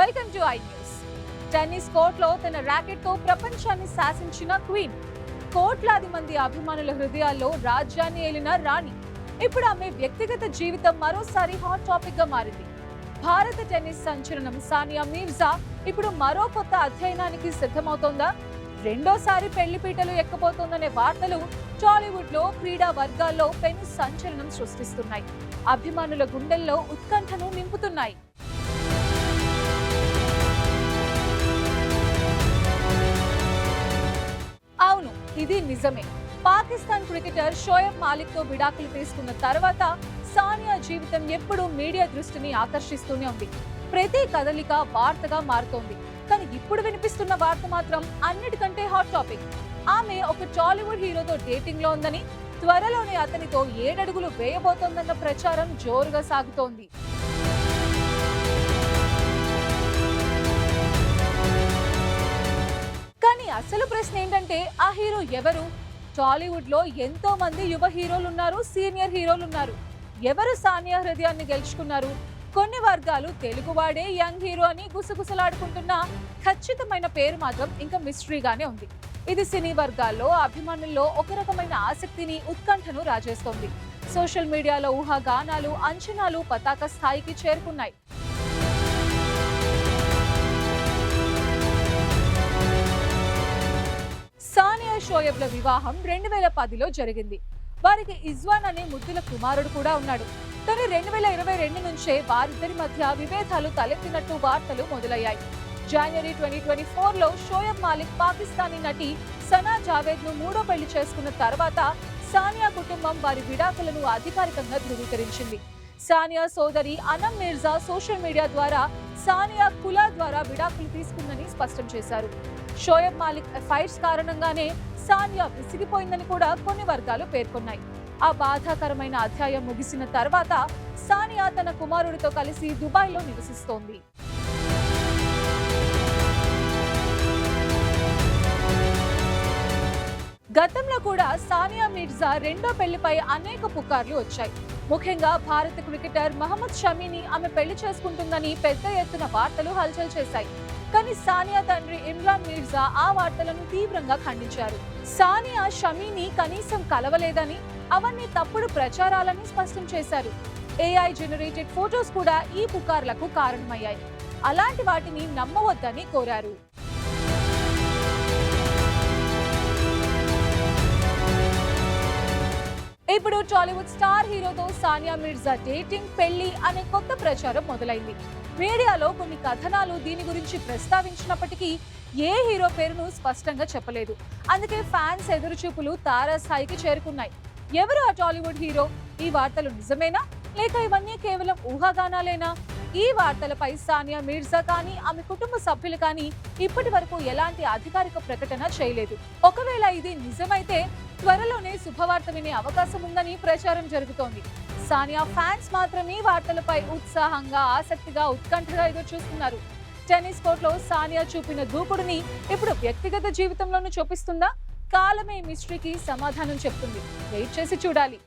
Welcome to I news. Tennis కోర్టులో తన racket తో ప్రపంచాన్ని శాసించిన క్వీన్, కోట్లాది మంది అభిమానుల హృదయాల్లో రాజ్యాన్ని ఏలిన రాణి. ఇప్పుడు ఆమె వ్యక్తిగత జీవితం మరోసారి హాట్ టాపిక్ గా మారింది. భారత టెన్నిస్ సంచలనం సానియా మీర్జా ఇప్పుడు మరో కొత్త అధ్యయనానికి సిద్ధమవుతోందా? రెండోసారి పెళ్లిపీటలు ఎక్కబోతోందనే వార్తలు టాలీవుడ్ లో క్రీడా వర్గాల్లో పెను సంచలనం సృష్టిస్తున్నాయి. అభిమానుల గుండెల్లో ఉత్కంఠను నింపుతున్నాయి. అవును, ఇది నిజమే. పాకిస్తాన్ క్రికెటర్ షోయబ్ మాలిక్ తో విడాకులు తీసుకున్న తర్వాత సానియా జీవితం ఎప్పుడూ మీడియా దృష్టిని ఆకర్షిస్తూనే ఉంది. ప్రతి కదలిక వార్తగా మారుతోంది. కానీ ఇప్పుడు వినిపిస్తున్న వార్త మాత్రం అన్నిటికంటే హాట్ టాపిక్. ఆమె ఒక టాలీవుడ్ హీరోతో డేటింగ్ లో ఉందని, త్వరలోనే అతనితో 7 అడుగులు వేయబోతోందన్న ప్రచారం జోరుగా సాగుతోంది. కానీ అసలు ప్రశ్న ఏంటంటే, ఆ హీరో ఎవరు? టాలీవుడ్ లో ఎంతో మంది యువ హీరోలున్నారు, సీనియర్ హీరోలున్నారు. ఎవరు సానియా హృదయాన్ని గెలుచుకున్నారు? కొన్ని వర్గాలు తెలుగువాడే యంగ్ హీరో అని గుసగుసలాడుకుంటున్న ఖచ్చితమైన పేరు మాత్రం ఇంకా మిస్టరీగానే ఉంది. ఇది సినీ వర్గాల్లో అభిమానుల్లో ఒక రకమైన ఆసక్తిని, ఉత్కంఠను రాజేస్తోంది. సోషల్ మీడియాలో ఊహాగానాలు, అంచనాలు పతాక స్థాయికి చేరుకున్నాయి. సానియా షోయబ్ల వివాహం 2010లో జరిగింది. వారికి ఇజ్వాన్ అనే ముద్దుల కుమారుడు కూడా ఉన్నాడు. కానీ 2022 నుంచే వారిద్దరి మధ్య విభేదాలు తలెత్తినట్టు వార్తలు మొదలయ్యాయి. జనవరి 2024లో షోయబ్ మాలిక్ పాకిస్తానీ నటి సనా జావేద్ ను మూడో పెళ్లి చేసుకున్న తర్వాత సానియా కుటుంబం వారి విడాకులను అధికారికంగా ధృవీకరించింది. సానియా సోదరి అనం మీర్జా సోషల్ మీడియా ద్వారా సానియా కులా ద్వారా విడాకులు తీసుకుందని స్పష్టం చేశారు. షోయబ్ మాలిక్ అఫైర్స్ కారణంగానే సానియా విసిగిపోయిందని కూడా కొన్ని వర్గాలు పేర్కొన్నాయి. ఆ బాధాకరమైన అధ్యాయం ముగిసిన తర్వాత సానియా తన కుమారుడితో కలిసి దుబాయ్లో నివసిస్తోంది. గతంలో కూడా సానియా మీర్జా రెండో పెళ్లిపై అనేక పుకార్లు వచ్చాయి. ముఖ్యంగా భారత క్రికెటర్ మహమ్మద్ షమీని ఆమె పెళ్లి చేసుకుంటుందని పెద్ద ఎత్తున వార్తలు హల్చల్ చేశాయి. కానీ సానియా తండ్రి ఇమ్రాన్ మీర్జా ఆ వార్తలను తీవ్రంగా ఖండించారు. సానియా షమీని కనీసం కలవలేదని, అవన్నీ తప్పుడు ప్రచారాలని స్పష్టం చేశారు. AI జనరేటెడ్ ఫోటోస్ కూడా ఈ పుకార్లకు కారణమయ్యాయి. అలాంటి వాటిని నమ్మవద్దని కోరారు. ఇప్పుడు టాలీవుడ్ స్టార్ హీరోతో సానియా మీర్జా డేటింగ్, పెళ్లి అనే కొత్త ప్రచారం మొదలైంది. మీడియాలో కొన్ని కథనాలు దీని గురించి ప్రస్తావించినప్పటికీ ఏ హీరో పేరును స్పష్టంగా చెప్పలేదు. అందుకే ఫ్యాన్స్ ఎదురుచూపులు తారాస్థాయికి చేరుకున్నాయి. ఎవరు ఆ టాలీవుడ్ హీరో? ఈ వార్తలు నిజమేనా, లేక ఇవన్నీ కేవలం ఊహాగానాలేనా? ఈ వార్తలపై సానియా మీర్జా కానీ ఆమె కుటుంబ సభ్యులు కానీ ఇప్పటి వరకు ఎలాంటి అధికారిక ప్రకటన చేయలేదు. ఒకవేళ ఇది నిజమైతే త్వరలోనే శుభవార్త వినే అవకాశం ఉందని ప్రచారం జరుగుతోంది. సానియా ఫ్యాన్స్ మాత్రం ఈ వార్తలపై ఉత్సాహంగా, ఆసక్తిగా, ఉత్కంఠగా ఎదురు చూస్తున్నారు. టెన్నిస్ కోర్టులో సానియా చూపిన దూకుడుని ఇప్పుడు వ్యక్తిగత జీవితంలోనూ చూపిస్తుందా? కాలమే మిస్టరీకి సమాధానం చెప్తుంది. వెయిట్ చేసి చూడాలి.